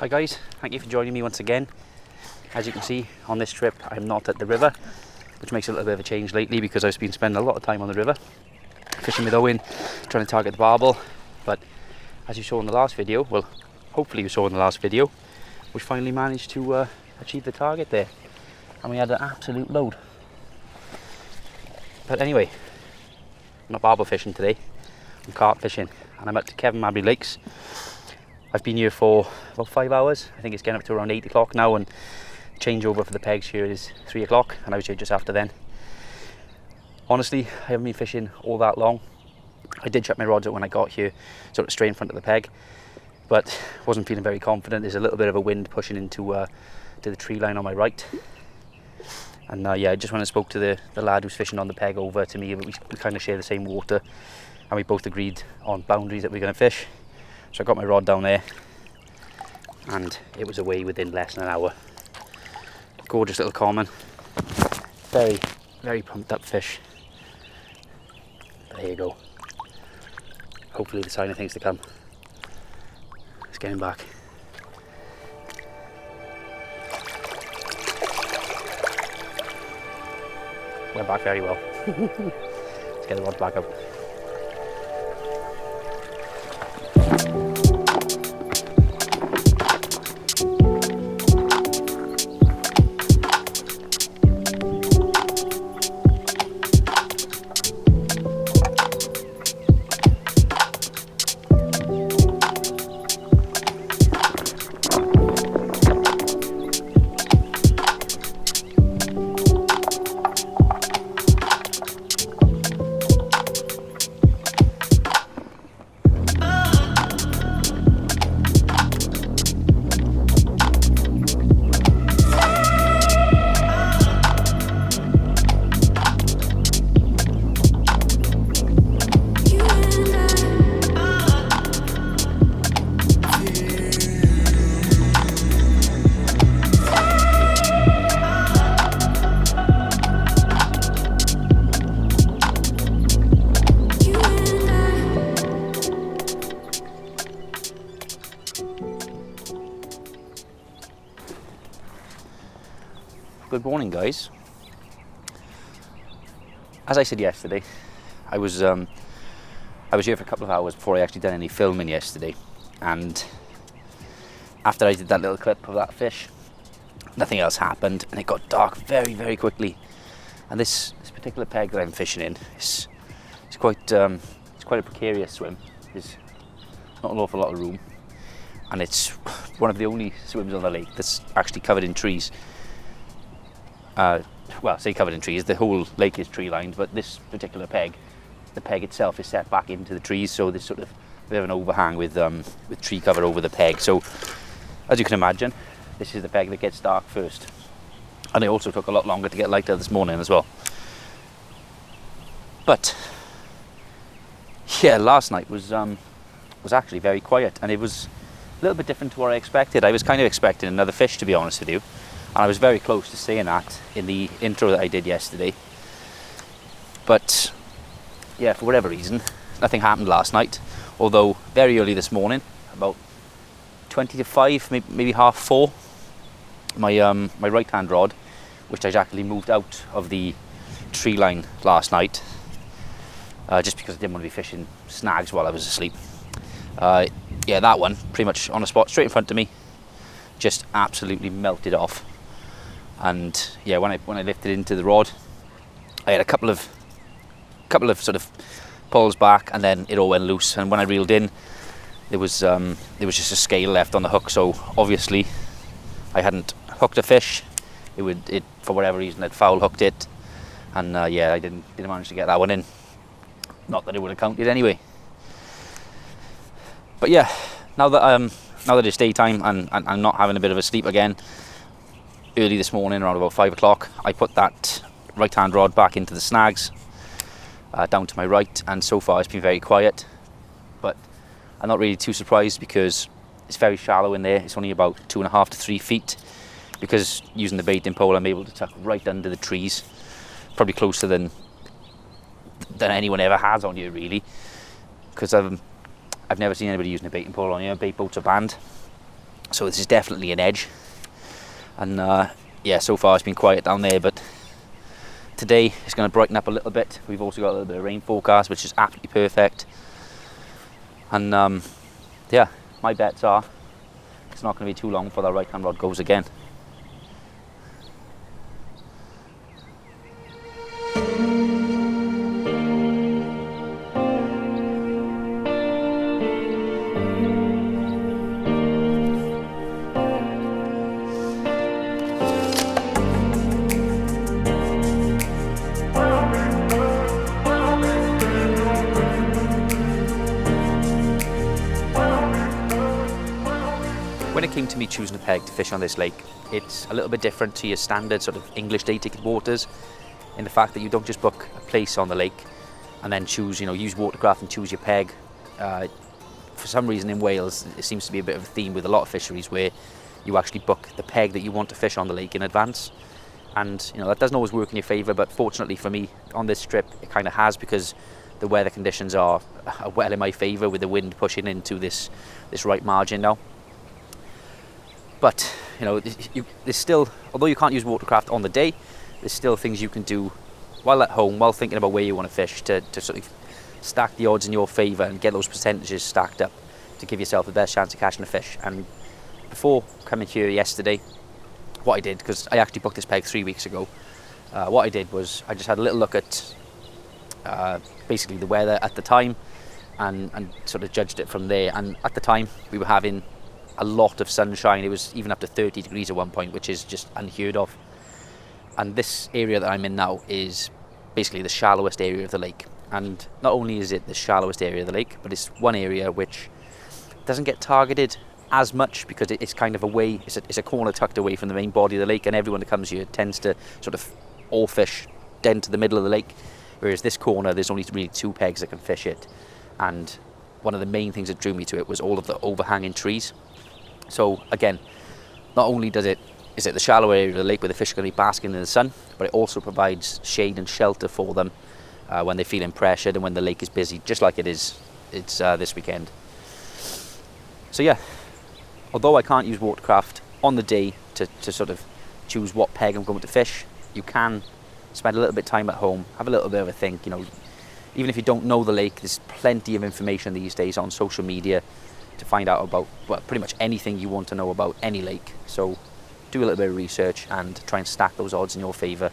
Hi guys, thank you for joining me once again. As you can see on this trip I'm not at the river, which makes a little bit of a change lately because I've been spending a lot of time on the river fishing with Owen, trying to target the barbel. But as you saw in the last video, well hopefully you saw in the last video, we finally managed to achieve the target there, and we had an absolute load. But anyway, I'm not barbel fishing today, I'm carp fishing, and I'm at Cefn Mably Lakes. I've been here for about 5 hours. I think it's getting up to around 8 o'clock now, and changeover for the pegs here is 3 o'clock, and I was here just after then. Honestly, I haven't been fishing all that long. I did chuck my rods out when I got here, sort of straight in front of the peg, but wasn't feeling very confident. There's a little bit of a wind pushing into to the tree line on my right. And yeah, I just went and spoke to the lad who's fishing on the peg over to me. We kind of share the same water, and we both agreed on boundaries that we're going to fish. So I got my rod down there, and it was away within less than an hour. Gorgeous little common. Very, very pumped up fish. But there you go. Hopefully the sign of things to come. Let's get him back. Went back very well. Let's get the rod back up. Good morning, guys. As I said yesterday, I was here for a couple of hours before I actually done any filming yesterday, and after I did that little clip of that fish, nothing else happened, and it got dark very, very quickly. And this particular peg that I'm fishing in is quite a precarious swim. There's not an awful lot of room, and it's one of the only swims on the lake that's actually covered in trees. Well, say covered in trees, the whole lake is tree lined, but this particular peg, the peg itself is set back into the trees, so there's sort of a bit of an overhang with tree cover over the peg. So as you can imagine, this is the peg that gets dark first, and it also took a lot longer to get lighter this morning as well. But yeah, last night was actually very quiet, and it was a little bit different to what I expected. I was kind of expecting another fish, to be honest with you. And I was very close to saying that in the intro that I did yesterday. But yeah, for whatever reason, nothing happened last night. Although very early this morning, about 20 to 5, maybe half 4, my right hand rod, which I actually moved out of the tree line last night, just because I didn't want to be fishing snags while I was asleep. Yeah, that one, pretty much on the spot, straight in front of me, just absolutely melted off. And yeah, when I lifted into the rod, I had a couple of sort of pulls back, and then it all went loose. And when I reeled in, there was just a scale left on the hook. So obviously, I hadn't hooked a fish. It for whatever reason I'd foul hooked it, and yeah, I didn't manage to get that one in. Not that it would have counted anyway. But yeah, now that it's daytime and I'm not having a bit of a sleep again. Early this morning, around about 5 o'clock, I put that right hand rod back into the snags, down to my right, and so far it's been very quiet. But I'm not really too surprised because it's very shallow in there. It's only about 2.5 to 3 feet, because using the baiting pole I'm able to tuck right under the trees, probably closer than anyone ever has on here, really, because I've never seen anybody using a baiting pole on here. Bait boats are banned. So this is definitely an edge. And yeah, so far it's been quiet down there, but today it's going to brighten up a little bit. We've also got a little bit of rain forecast, which is absolutely perfect. And yeah, my bets are it's not going to be too long before that right hand rod goes again. When it came to me choosing a peg to fish on this lake, it's a little bit different to your standard sort of English day ticket waters, in the fact that you don't just book a place on the lake and then choose, use watercraft and choose your peg. For some reason in Wales, it seems to be a bit of a theme with a lot of fisheries where you actually book the peg that you want to fish on the lake in advance. And that doesn't always work in your favour, but fortunately for me on this trip it kind of has, because the weather conditions are well in my favour, with the wind pushing into this right margin now. But there's still, although you can't use watercraft on the day, there's still things you can do while at home, while thinking about where you want to fish, to sort of stack the odds in your favour and get those percentages stacked up to give yourself the best chance of catching a fish. And before coming here yesterday, what I did, because I actually booked this peg 3 weeks ago, what I did was I just had a little look at basically the weather at the time and sort of judged it from there. And at the time we were having a lot of sunshine. It was even up to 30 degrees at one point, which is just unheard of. And this area that I'm in now is basically the shallowest area of the lake. And not only is it the shallowest area of the lake, but it's one area which doesn't get targeted as much, because it's kind of away, it's a corner tucked away from the main body of the lake, and everyone that comes here tends to sort of all fish down to the middle of the lake. Whereas this corner, there's only really 2 pegs that can fish it. And one of the main things that drew me to it was all of the overhanging trees. So again, not only is it the shallow area of the lake where the fish are going to be basking in the sun, but it also provides shade and shelter for them when they're feeling pressured and when the lake is busy, just like it's this weekend. So yeah, although I can't use watercraft on the day to sort of choose what peg I'm going to fish, you can spend a little bit of time at home, have a little bit of a think. Even if you don't know the lake, there's plenty of information these days on social media to find out about pretty much anything you want to know about any lake. So do a little bit of research and try and stack those odds in your favour,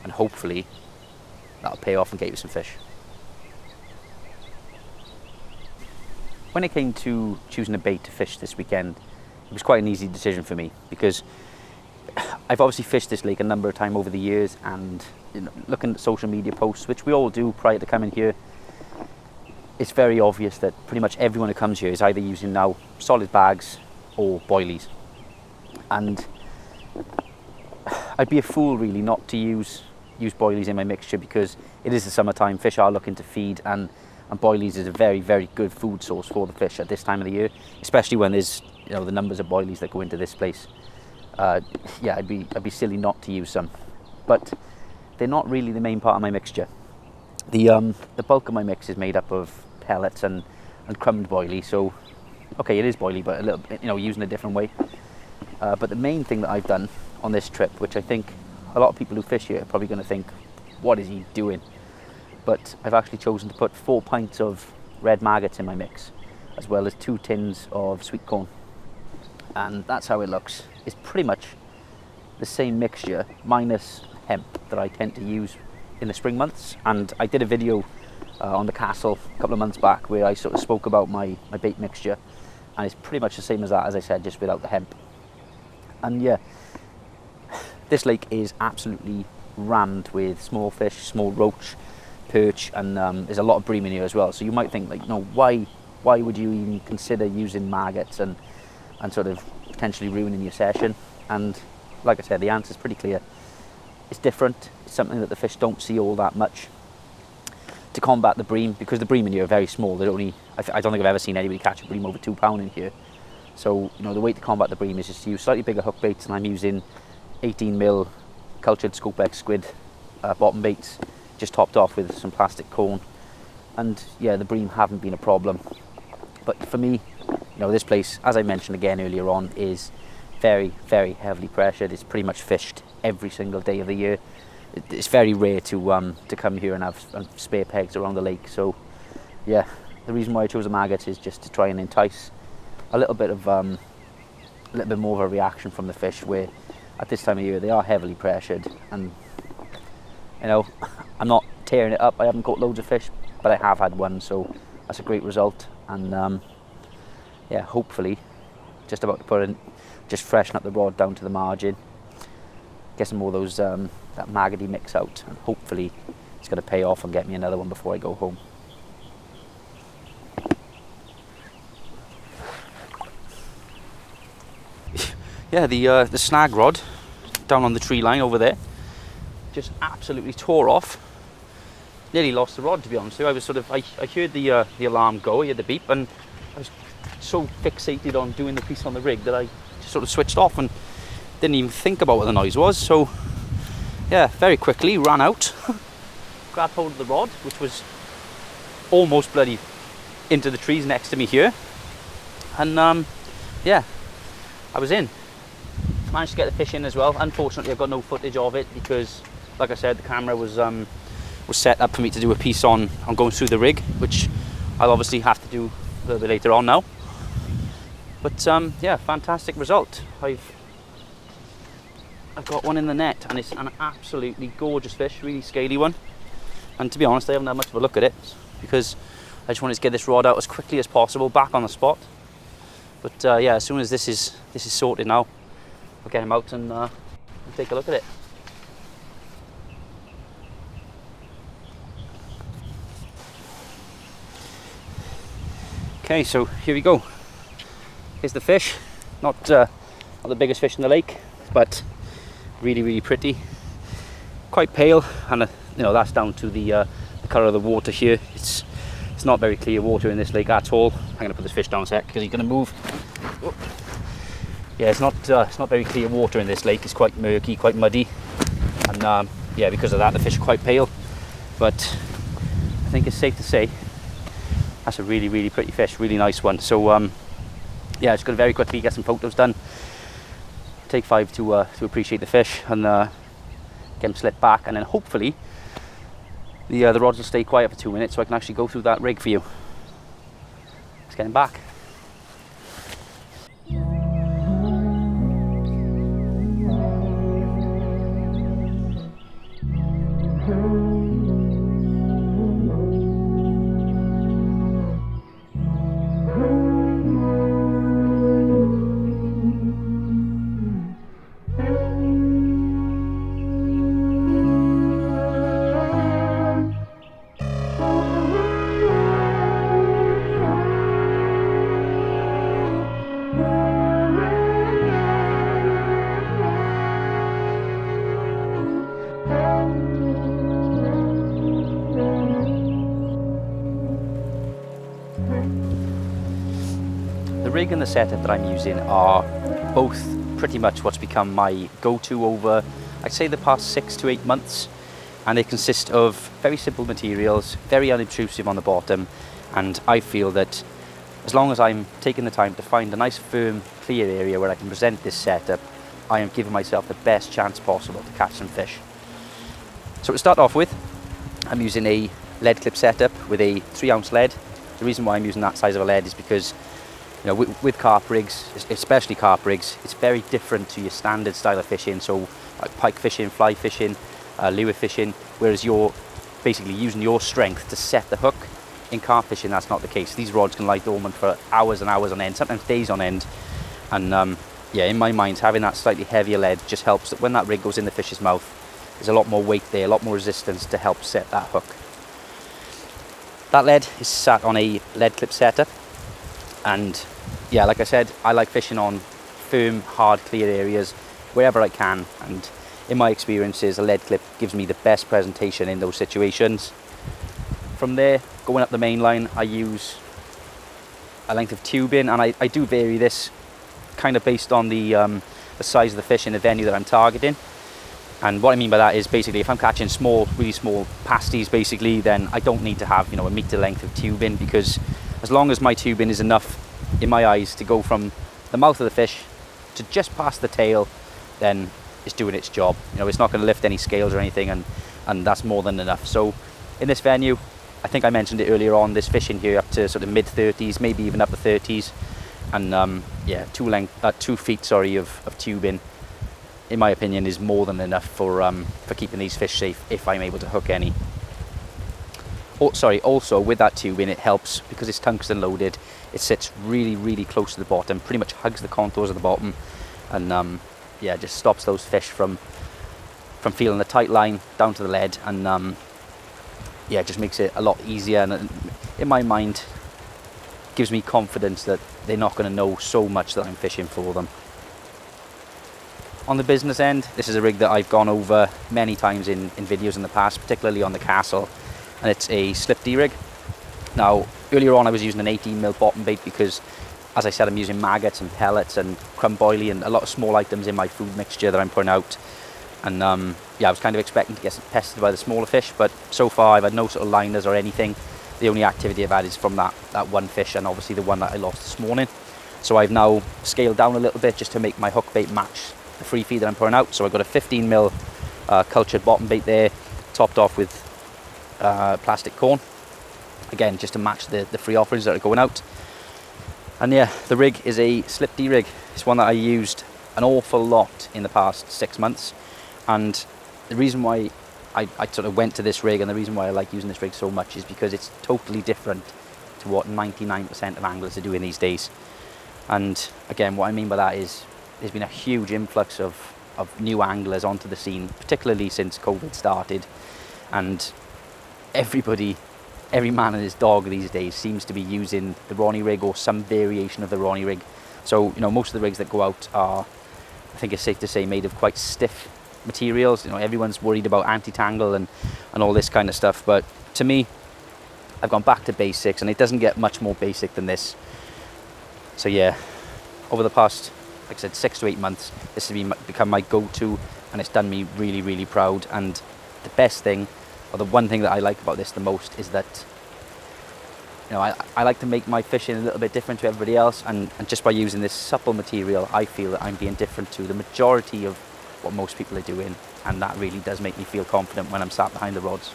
and hopefully that'll pay off and get you some fish. When it came to choosing a bait to fish this weekend, it was quite an easy decision for me, because I've obviously fished this lake a number of times over the years, and looking at social media posts, which we all do prior to coming here, it's very obvious that pretty much everyone who comes here is either using now solid bags or boilies. And I'd be a fool really not to use boilies in my mixture, because it is the summertime, fish are looking to feed, and boilies is a very, very good food source for the fish at this time of the year, especially when there's the numbers of boilies that go into this place. Yeah, I'd be silly not to use some, but they're not really the main part of my mixture. The bulk of my mix is made up of pellets and crumbed boilie, so okay, it is boilie, but a little bit, using a different way. But the main thing that I've done on this trip, which I think a lot of people who fish here are probably going to think, what is he doing? But I've actually chosen to put 4 pints of red maggots in my mix, as well as 2 tins of sweet corn. And that's how it looks. It's pretty much the same mixture, minus hemp, that I tend to use in the spring months. And I did a video on the castle a couple of months back where I sort of spoke about my bait mixture, and it's pretty much the same as that, as I said, just without the hemp. And yeah, this lake is absolutely rammed with small fish, small roach, perch, and there's a lot of bream in here as well. So you might think, why would you even consider using maggots and sort of potentially ruining your session? And like I said, the answer's pretty clear. It's different. It's something that the fish don't see all that much. To combat the bream, because the bream in here are very small, I don't think I've ever seen anybody catch a bream over 2 pound in here. So the way to combat the bream is just to use slightly bigger hook baits, and I'm using 18mm cultured Scopex squid bottom baits, just topped off with some plastic corn. And yeah, the bream haven't been a problem, but for me, You know, this place, as I mentioned again earlier on, is very, very heavily pressured. It's pretty much fished every single day of the year. It's very rare to come here and have spare pegs around the lake. So yeah, the reason why I chose the maggots is just to try and entice a little bit more of a reaction from the fish, where at this time of year they are heavily pressured. And you know, I'm not tearing it up. I haven't caught loads of fish, but I have had one, so that's a great result. And yeah, hopefully, just about to put in, just freshen up the rod down to the margin, get some more of those that maggoty mix out, and hopefully it's going to pay off and get me another one before I go home. Yeah, the snag rod down on the tree line over there just absolutely tore off. Nearly lost the rod, to be honest with you. I was I heard the alarm go, I heard the beep, and I was so fixated on doing the piece on the rig that I just sort of switched off and didn't even think about what the noise was. So yeah, very quickly ran out, grabbed hold of the rod, which was almost bloody into the trees next to me here, and yeah, I was in. Managed to get the fish in as well. Unfortunately, I've got no footage of it because, like I said, the camera was set up for me to do a piece on going through the rig, which I'll obviously have to do a little bit later on now. But yeah, fantastic result. I've got one in the net, and it's an absolutely gorgeous fish, really scaly one. And to be honest, I haven't had much of a look at it because I just wanted to get this rod out as quickly as possible, back on the spot. But yeah, as soon as this is sorted now, I'll get him out and take a look at it. Okay, so here we go. Here's the fish. Not the biggest fish in the lake, but really, really pretty. Quite pale, and you know, that's down to the colour of the water here. It's not very clear water in this lake at all. I'm going to put this fish down a sec because he's going to move. Oh. Yeah, it's not very clear water in this lake. It's quite murky, quite muddy, and yeah, because of that, the fish are quite pale. But I think it's safe to say that's a really, really pretty fish, really nice one. So yeah, just going to very quickly get some photos done. Take 5 to appreciate the fish, and get him slipped back, and then hopefully the rods will stay quiet for 2 minutes so I can actually go through that rig for you. Let's get him back. The rig and the setup that I'm using are both pretty much what's become my go-to over, I'd say, the past 6 to 8 months, and they consist of very simple materials, very unobtrusive on the bottom, and I feel that as long as I'm taking the time to find a nice firm, clear area where I can present this setup, I am giving myself the best chance possible to catch some fish. So to start off with, I'm using a lead clip setup with a 3-ounce lead. The reason why I'm using that size of a lead is because, you know, with carp rigs, especially carp rigs, it's very different to your standard style of fishing. So like pike fishing, fly fishing, lure fishing, whereas you're basically using your strength to set the hook. In carp fishing, that's not the case. These rods can lie dormant for hours and hours on end, sometimes days on end. And yeah, in my mind, having that slightly heavier lead just helps that when that rig goes in the fish's mouth, there's a lot more weight there, a lot more resistance to help set that hook. That lead is sat on a lead clip setup, and yeah, like I said, I like fishing on firm, hard, clear areas wherever I can, and in my experiences, a lead clip gives me the best presentation in those situations. From there, going up the main line, I use a length of tubing, and I do vary this kind of based on the size of the fish in the venue that I'm targeting. And what I mean by that is basically if I'm catching small, really small pasties basically, then I don't need to have, you know, a meter length of tubing, because as long as my tubing is enough in my eyes, to go from the mouth of the fish to just past the tail, then it's doing its job. You know, it's not going to lift any scales or anything, and that's more than enough. So in this venue, I think I mentioned it earlier on, there's fish in here up to sort of mid 30s, maybe even upper 30s, and yeah, 2 feet of tubing, in my opinion, is more than enough for keeping these fish safe if I'm able to hook any. Also with that tubing, it helps because it's tungsten loaded. It sits really, really close to the bottom, pretty much hugs the contours of the bottom, and yeah, just stops those fish from feeling the tight line down to the lead, and yeah, it just makes it a lot easier, and in my mind gives me confidence that they're not going to know so much that I'm fishing for them. On the business end, this is a rig that I've gone over many times in videos in the past, particularly on the Castle, and it's a slip D rig. Now, earlier on I was using an 18mm bottom bait because, as I said, I'm using maggots and pellets and crumb boilie and a lot of small items in my food mixture that I'm putting out. And yeah, I was kind of expecting to get pested by the smaller fish, but so far I've had no sort of liners or anything. The only activity I've had is from that one fish, and obviously the one that I lost this morning. So I've now scaled down a little bit just to make my hook bait match the free feed that I'm putting out. So I've got a 15mm cultured bottom bait there, topped off with plastic corn, again just to match the free offerings that are going out. And yeah, the rig is a slip D rig. It's one that I used an awful lot in the past 6 months, and the reason why I sort of went to this rig, and the reason why I like using this rig so much, is because it's totally different to what 99% of anglers are doing these days. And again, what I mean by that is there's been a huge influx of new anglers onto the scene, particularly since COVID started, and every man and his dog these days seems to be using the Ronnie rig or some variation of the Ronnie rig. So, you know, most of the rigs that go out are, I think it's safe to say, made of quite stiff materials. You know, everyone's worried about anti-tangle and all this kind of stuff, but to me, I've gone back to basics, and it doesn't get much more basic than this. So yeah, over the past, like I said, 6 to 8 months, this has become my go-to, and it's done me really, really proud. And the best thing, or the one thing that I like about this the most, is that, you know, I like to make my fishing a little bit different to everybody else, and just by using this supple material, I feel that I'm being different to the majority of what most people are doing, and that really does make me feel confident when I'm sat behind the rods.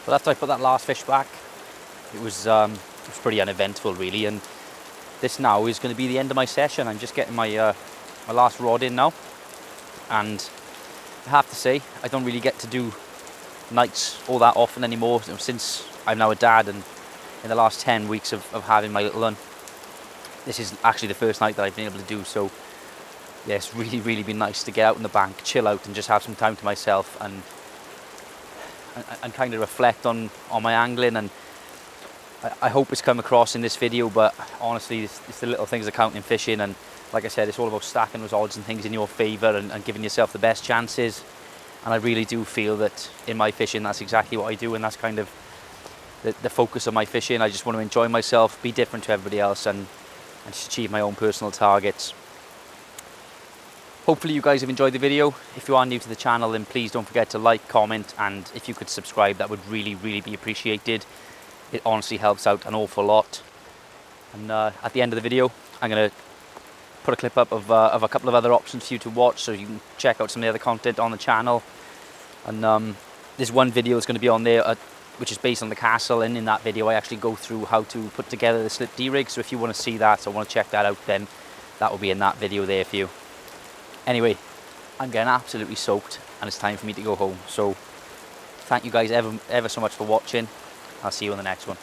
But after I put that last fish back, it was pretty uneventful really, and this now is going to be the end of my session. I'm just getting my my last rod in now, and I have to say I don't really get to do nights all that often anymore, since I'm now a dad, and in the last 10 weeks of having my little one, this is actually the first night that I've been able to do. So yeah, it's really been nice to get out in the bank, chill out, and just have some time to myself, and kind of reflect on my angling. And I hope it's come across in this video, but honestly, it's the little things that count in fishing. And like I said, it's all about stacking those odds and things in your favour, and giving yourself the best chances. And I really do feel that in my fishing, that's exactly what I do, and that's kind of the focus of my fishing. I just want to enjoy myself, be different to everybody else, and just achieve my own personal targets. Hopefully you guys have enjoyed the video. If you are new to the channel, then please don't forget to like, comment, and if you could subscribe, that would really be appreciated. It honestly helps out an awful lot. And at the end of the video, I'm going to put a clip up of a couple of other options for you to watch, so you can check out some of the other content on the channel. And there's one video that's going to be on there which is based on the Castle, and in that video I actually go through how to put together the slip D rig. So if you want to see that, or want to check that out, then that will be in that video there for you. Anyway, I'm getting absolutely soaked, and it's time for me to go home. So thank you guys ever so much for watching. I'll see you on the next one.